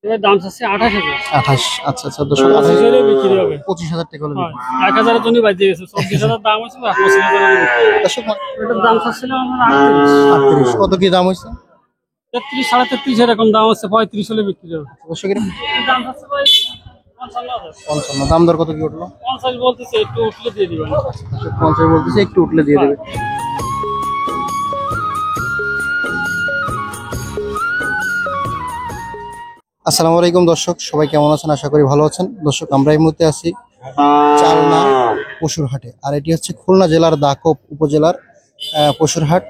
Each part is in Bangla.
এর দাম আছে 28,000। 28। আচ্ছা আচ্ছা, দর্শক 25 হলে বিক্রি হবে। 25,000 টাকা হলে বিক্রি। 1000 এর জন্য বাজে গেছে। 24,000 দাম হচ্ছে, 25,000 এর বিক্রি। দর্শক এটার দাম ছিল আমার 38। 38 কত কি দাম হইছে? 33, 33.5 এরকম দাম হচ্ছে, 35 হলে বিক্রি হবে। দর্শক এর দাম হচ্ছে ভাই 55,000। 55 দাম দর কত কি উঠলো? 50 বলতেছে, একটু উঠলে দিয়ে দিবেন। দর্শক 50 বলতেছে, একটু উঠলে দিয়ে দেবে। আসসালামু আলাইকুম দর্শক, সবাই কেমন আছেন? আশা করি ভালো আছেন। দর্শক আমরা এই মুহূর্তে আছি চালনা পশুর হাটে, আর এটি হচ্ছে খুলনা জেলার দাকপ উপজেলার পশুর হাট।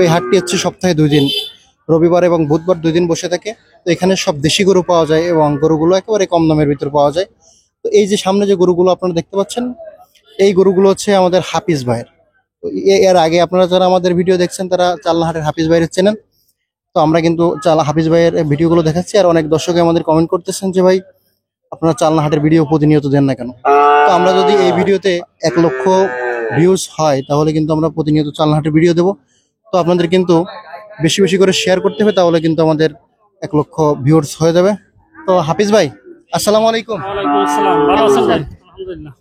এই হাটটি হচ্ছে সপ্তাহে 2 দিন, রবিবার এবং বুধবার 2 দিন বসে থাকে। তো এখানে সব দেশি গরু পাওয়া যায় এবং গরুগুলো একেবারে কম দামের ভিতর পাওয়া যায়। তো এই যে সামনে যে গরুগুলো আপনারা দেখতে পাচ্ছেন, এই গরুগুলো হচ্ছে আমাদের হাফিজ ভাইয়ের। তো এর আগে আপনারা যারা আমাদের ভিডিও দেখছেন তারা চালনা হাটের হাফিজ ভাইয়ের চেনেন। তো আমরা কিন্তু হাফিজ ভাইয়ের ভিডিওগুলো দেখাচ্ছি, আর অনেক দর্শক আমাদের কমেন্ট করতেছেন যে ভাই আপনারা চালনা হাটের ভিডিও প্রতিনিয়ত দেন না কেন। তো আমরা যদি এই ভিডিওতে 1 লক্ষ ভিউজ হয় তাহলে কিন্তু আমরা প্রতিনিয়ত চালনা হাটের ভিডিও দেবো। তো আপনাদের কিন্তু বেশি বেশি করে শেয়ার করতে হবে, তাহলে কিন্তু আমাদের 1 লক্ষ ভিউয়ার্স হয়ে যাবে। তো হাফিজ ভাই আসসালামু আলাইকুম। ওয়ালাইকুম আসসালাম। ভালো আছেন ভাই? আলহামদুলিল্লাহ।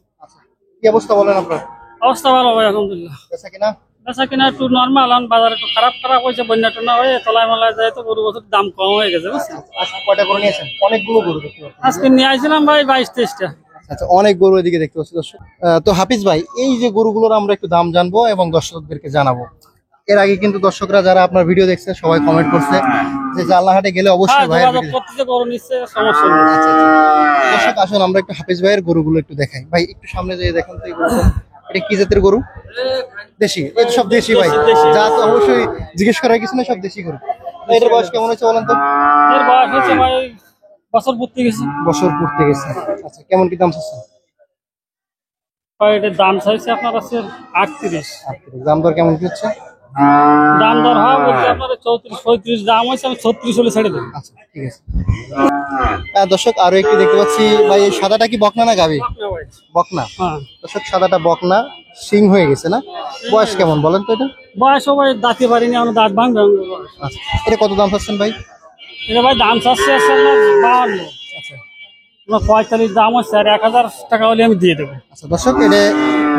কি অবস্থা বলেন আপনার? অবস্থা ভালো ভাই, আলহামদুলিল্লাহ। বেচা কিনা? বেচা কিনা একটু নরমাল, বাজার একটু খারাপ হয়েছে, বন্যা টন্যা হয়ে তলায় মলায় যায়, তো গরু বছর দাম কম হয়ে গেছে বুঝছেন। আজকে কয়টা গরু নিয়েছেন? অনেকগুলো গরু দেখতে পাচ্ছি। আজকে নিয়ে আসছিলাম ভাই 22-23টা। আচ্ছা, অনেক গরু এদিকে দেখতে পাচ্ছি দর্শক। তো হাফিজ ভাই, এই যে গরুগুলোর আমরা একটু দাম জানবো এবং দর্শকদেরকে জানাবো। এর আগে কিন্তু দর্শকরা যারা আপনার ভিডিও দেখছে সবাই কমেন্ট করছে যে চালনা হাটে গেলে অবশ্যই ভাইয়ের ভিডিও। প্রত্যেকটা গরু নিচ্ছে, সমস্যা নেই। আচ্ছা আচ্ছা, দর্শক আসুন আমরা একটু হাফিজ ভাইয়ের গরুগুলো একটু দেখাই। ভাই একটু সামনে যেয়ে দেখেন তো এই গরুটা, এটা কি জাতের গরু? দেশি? এটা সব দেশি ভাই, যা তো অবশ্যই জিজ্ঞেস করার কিছু না, সব দেশি গরু। এটার বয়স কেমন হচ্ছে বলেন তো? এর বয়স হচ্ছে ভাই বছর পূর্তি গেছে। বছর পূর্তি গেছে। আচ্ছা, কেমন কি দাম চাচ্ছেন? ভাই এটার দাম চাইছে আপনার আছে 38। দাম দর কেমন কি হচ্ছে? দাম দর হয় বলতে আপনার 34-35 দাম হয়েছে, আমি 36 হলে ছেড়ে দেবো। আচ্ছা ঠিক আছে। দর্শক আরো একটি দেখতে পাচ্ছি ভাই, এই সাদাটা কি বকনা না গাভী? বকনা। দর্শক সাদাটা বকনা, সিং হয়ে গেছে না? বয়স কেমন বলেন তো? এটা বয়স ভাই দাঁতে পারিনি, আমরা দাঁত ভাঙবে। আচ্ছা, এটা কত দাম চাচ্ছেন ভাই? এটা ভাই দাম চাচ্ছে আপনার 52। আচ্ছা, 45 দাম হচ্ছে, আর 1000 টাকা হলে আমি দিয়ে দেবো। আচ্ছা দর্শক, এটা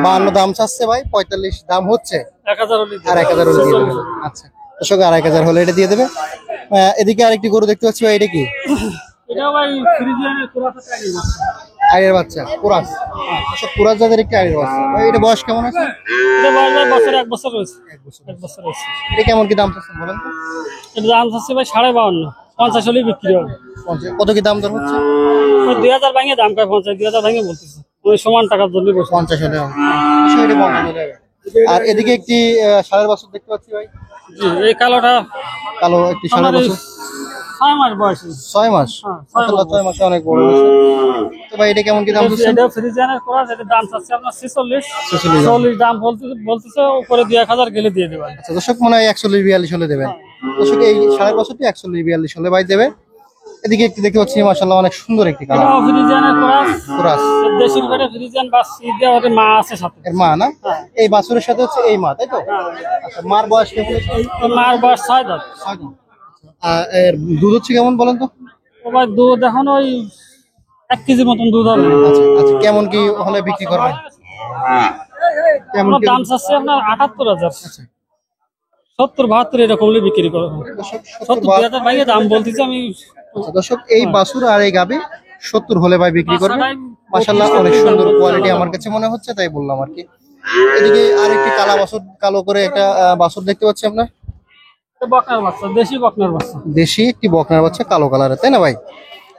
52 দাম চাচ্ছে ভাই, 45 দাম হচ্ছে, 1000 হলে আর 1000 হলে দিয়ে দেবে। আচ্ছা দর্শক, আর 1000 হলে এটা দিয়ে দেবে। এদিকে আরেকটি গরু দেখতে পাচ্ছি ভাই, এটা কি? এটা ভাই ফ্রিজিয়ানের কুরাসের টাইগার বাচ্চা। আইয়ের বাচ্চা, কুরাস। দর্শক কুরাস জাতের একটি আইয়ের বাচ্চা ভাই, এটা বয়স কেমন আছে? এটা বয়স ভাই বছরে 1 বছর রয়েছে। 1 বছর রয়েছে। এটা কেমন কি দাম চাচ্ছেন বলেন তো? এটা দাম চাচ্ছে ভাই 52। 50 হলেই বিক্রি হবে। কত কি দাম দর হচ্ছে? 2000 ভাঙে দাম কয়, 50 2000 ভাঙে বলতেছে। ওই সমান টাকার জন্য বসে 50 হলে হবে। এটা 50 হলে হবে। আর এদিকে একটি ষাঁড়ের বাছুর দেখতে পাচ্ছি ভাই। জি, এই কালোটা কালো একটি ষাঁড়ের বাছুর, 6 মাস বয়স। 6 মাস। মাশাআল্লাহ, 6 মাসে অনেক বড় হয়েছে। তো ভাই এটা কেমন কি দাম দিচ্ছেন? এটা ফ্রিজিয়ানের কুরাস, এটা দাম চাচ্ছে আপনার 46। 40 দাম বলতেছে, উপরে 2000 গেলে দিয়ে দেবেন। আচ্ছা দর্শক, মনে হয় 41-42 হলে দেবেন। দর্শক এই ষাঁড়ের বাছুরটি 41-42 হলে ভাই দেবে। এদিকে একটি দেখতে পাচ্ছি মাশাআল্লাহ অনেক সুন্দর একটি কালার। এটা ফ্রিজিয়ানের কুরাস। কুরাস দেশি করে ফ্রিজিয়ান বাস দিয়ে ওর মা আছে সাথে। এর মা না? এই বাছুরের সাথে হচ্ছে এই মা, তাই তো? আচ্ছা, মার বয়স কেমন? মার বয়স 6 দাঁত। এর দুধ হচ্ছে কেমন বলেন তো? ও ভাই দুধ এখন ওই 1 কেজির মতন দুধ হবে। আচ্ছা আচ্ছা, কেমন কি হলে বিক্রি করবেন? কেমন কি দাম চাচ্ছে আপনার 78,000। আচ্ছা 70-72 এরকম হলে বিক্রি করবো। 70,000 ভাইয়ে দাম বলতেছি আমি। আচ্ছা দর্শক, এই বাছুর আর এই গাভী 70 হলে ভাই বিক্রি করবে। মাশাআল্লাহ অনেক সুন্দর কোয়ালিটি আমার কাছে মনে হচ্ছে, তাই বললাম আর কি। এদিকে আরেকটি কালা বাছুর, কালো করে একটা বাছুর দেখতে পাচ্ছি আমরা। বকনার বাচ্চা, দেশি বকনার বাচ্চা। দেশি একটি বকনার বাচ্চা, কালো কালারের, তাই না ভাই?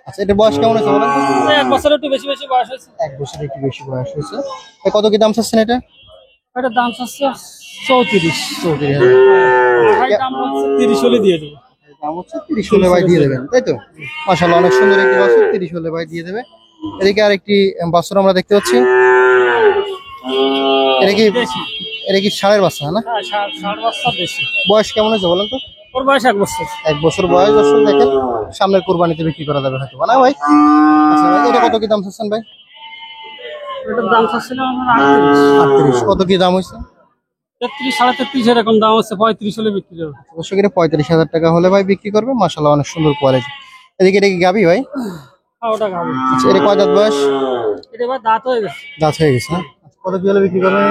আচ্ছা, এটা বয়স কেমন আছে বলেন তো? 1 বছরের একটু বেশি বয়স হয়েছে। 1 বছরের একটু বেশি বয়স হয়েছে। কত কি দাম চাচ্ছেন এটা? এটার দাম চাচ্ছে 34। 34,000। ভাই দাম বলছে 30 হলে দিয়ে দেবো। দাম হচ্ছে 30 হলে ভাই দিয়ে দেবেন, তাই তো? মাশাআল্লাহ অনেক সুন্দর একটি বাছুর, 30 হলে ভাই দিয়ে দেবে। এদিকে আরেকটি বাছুর আমরা দেখতে পাচ্ছি। এটা কি ষাঁড়ের বাচ্চা না? হ্যাঁ, ষাঁড় বাচ্চা দেশি। বয়স কেমন হয়েছে বলেন তো? ওর বয়স 1 বছর। 1 বছর বয়স। দর্শক দেখেন, সামনের কুরবানিতে বিক্রি করা যাবে হয়তো না ভাই? আচ্ছা ভাই, এটা কত কি দাম চাচ্ছেন ভাই? এটার দাম চাচ্ছিল আমার 38। কত কি দাম হয়েছে? 33-33.5 এরকম দাম হচ্ছে, 35 হলে বিক্রি হবে। দর্শক এটা 35,000 টাকা হলে ভাই বিক্রি করবে। মাশাআল্লাহ অনেক সুন্দর কোয়ালিটি। এদিকে এটা কি গাবি ভাই? হ্যাঁ ওটা খাবে। আচ্ছা এটা কয় দাঁত বয়স? এটা এবার দাঁত হয়ে গেছে। দাঁত হয়ে গেছে, হ্যাঁ। আচ্ছা, কত কি হলে বিক্রি করবেন?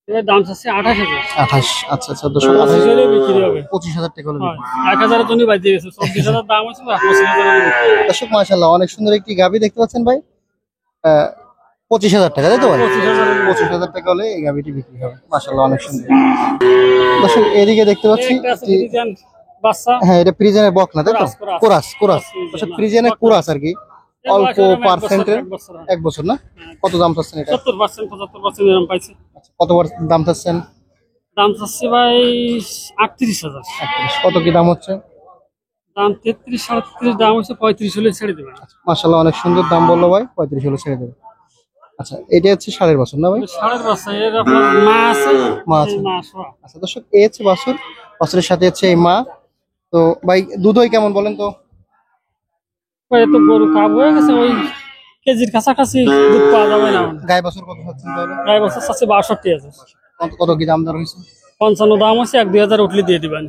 এবার দাম চাচ্ছে 28,000। 28। আচ্ছা আচ্ছা, 228 25 হলে বিক্রি হবে। 25,000 টাকা হলে বিক্রি। 1,000 এর জন্য বাজিয়ে গেছে। 24,000 দাম হচ্ছে 25,000। দর্শক মাশাআল্লাহ অনেক সুন্দর একটি গাবি দেখতে পাচ্ছেন ভাই। 25,000 টাকা, তাই তো ভাই? 25,000 টাকা হলে এই গাবিটি বিক্রি হবে। মাশাআল্লাহ অনেক সুন্দর। দর্শক এদিকে দেখতে পাচ্ছি বাচ্চা। হ্যাঁ এটা ফ্রিজেনের বক না, তাই তো? কোরাস। Chorus chorus. ফ্রিজিয়ান, দর্শক ফ্রিজেনের কোরাস আর কি, অল্প পার্সেন্টের। 1 বছর না? কত দাম চাচ্ছেন এটা? 70% 75% এরকম পাইছে। আচ্ছা, কত দাম চাচ্ছেন? দাম চাচ্ছে ভাই 38,000। 38। কত কি দাম হচ্ছে? দাম 33 37 দাম হচ্ছে 35 হলে ছেড়ে দেবেন। মাশাআল্লাহ অনেক সুন্দর দাম বললো ভাই, 35 হলে ছেড়ে দেবে। আচ্ছা এটা হচ্ছে 6.5 বছর না ভাই? 7.5 বছর এর আপনার মা আছে। মা আছে। এই মা সহ। আচ্ছা দর্শক এই হচ্ছে বাছুর, বাছুরের সাথে হচ্ছে এই মা। তো ভাই দুধই কেমন বলেন তো? ওই তো গরু কাব হয়ে গেছে, ওই কেজির কাছাকাছি দুধ পাওয়া যাবে না। গায়ে বাছুর কত হচ্ছে তাহলে? প্রায় বছর চাচ্ছে 62,000। কত কত কি দাম দর হয়েছে? 55 দাম হচ্ছে, 1-2,000 উঠলে দিয়ে দিবেন।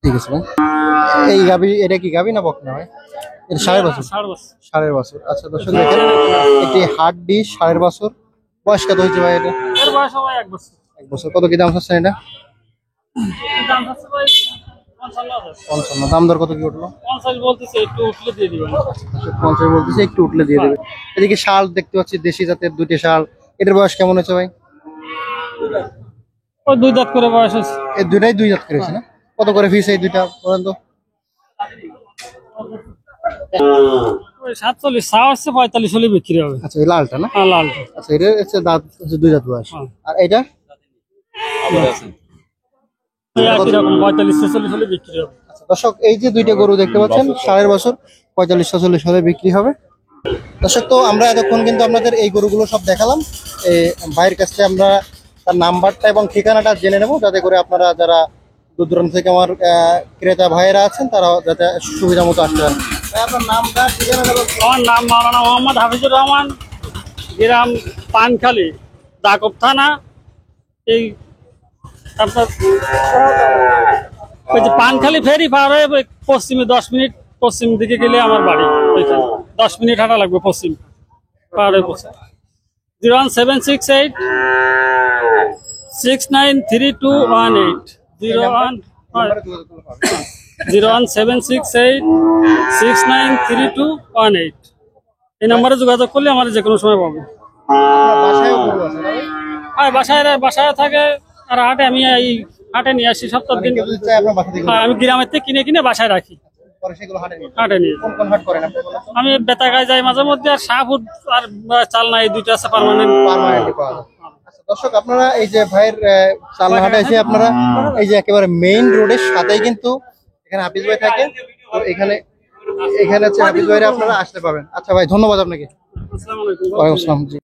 ঠিক আছে ভাই। এই গাবি এটা কি গাবি না বক না ভাই? এটা 6.5 বছর। 7.5 বছর। 6.5 বছর। আচ্ছা দর্শক দেখেন একটি হাট ডিশ 6.5 বছর। বয়স কত হয়েছে ভাই এটা? এর বয়স ভাই 1 বছর। 1 বছর। কত কি দাম চাচ্ছেন এটা? দাম চাচ্ছে ভাই 55,000। 55। দাম দর কত কি উঠলো? 50 বলতেছে, একটু উঠলে দিয়ে দিবেন। 50 বলতেছে, একটু উঠলে দিয়ে দেবে। এদিকে শাল দেখতে পাচ্ছি, দেশি জাতের দুইটি শাল। এটার বয়স কেমন হয়েছে ভাই? ওই 2 দাঁত করে বয়স হচ্ছে। এই দুইটাই 2 দাঁত করেছে না? কত করে ফিস এই দুইটা বলেন তো? ওই 47 চাওয়া হচ্ছে, 45 হলে বিক্রি হবে। আচ্ছা এই লালটা না? আর লালটা। আচ্ছা এটা হচ্ছে দাঁত হচ্ছে 2 দাঁত বয়স। হ্যাঁ। আর এটা এই একই রকম 45-46 হলে বিক্রি হবে। আচ্ছা দর্শক এই যে দুইটা গরু দেখতে পাচ্ছেন 6.5 বছর, 45-46 হলে বিক্রি হবে। দর্শক তো আমরা এতক্ষণ কিন্তু আপনাদের এই গরুগুলো সব দেখালাম। এই ভাইয়ের কাছ থেকে আমরা তার নাম্বারটা এবং ঠিকানাটা জেনে নেব, যাতে করে আপনারা যারা দূর দূরান্ত থেকে আমার ক্রেতা ভাইয়েরা আছেন তারা যাতে সুবিধা মতো আসতে পারেন। ভাই আপনার নামটা ঠিকানাটা বলুন। আমার নাম মাওলানা মোহাম্মদ হাফিজুর রহমান, গ্রাম পানখালী, দাকব থানা। এই তারপর ওই যে পানখালী ফেরি পার হয়ে পশ্চিমে 10 মিনিট পশ্চিম দিকে গেলে আমার বাড়ি। ওইখানে 10 মিনিট হাঁটা লাগবে পশ্চিম পার হয়ে পৌঁছে। 01768 693218 01768 693218। এই নাম্বারে যোগাযোগ করলে আমার যে কোনো সময় পাবে। বাসায়ও গরু আছে না ভাই? হ্যাঁ বাসায় থাকে। আর হাটে আমি এই হাটে নিয়ে আসি 70 দিন। কেউ যদি চায় আপনার বাসা থেকে হ্যাঁ, আমি গ্রামের থেকে কিনে কিনে বাসায় রাখি। পরে সেগুলো হাটে নিয়ে যান। হাটে নিয়ে কোন কোন হাট করেন আপনি বলেন তো? আমি বেতাগায় যাই মাঝে মধ্যে, আর শাহপুর আর চালনা, এই দুইটা আছে পার্মানেন্ট। পার্মানেন্টলি পাওয়া যায়। আচ্ছা দর্শক আপনারা এই যে ভাইয়ের চালনা হাটে এসে আপনারা এই যে একেবারে মেইন রোডের সাথেই কিন্তু এখানে হাফিজ ভাই থাকে। তো এখানে হচ্ছে হাফিজ ভাইরা আপনারা আসতে পাবেন। আচ্ছা ভাই ধন্যবাদ আপনাকে। আসসালামু আলাইকুম। ওয়ালাইকুম আসসালাম। জি।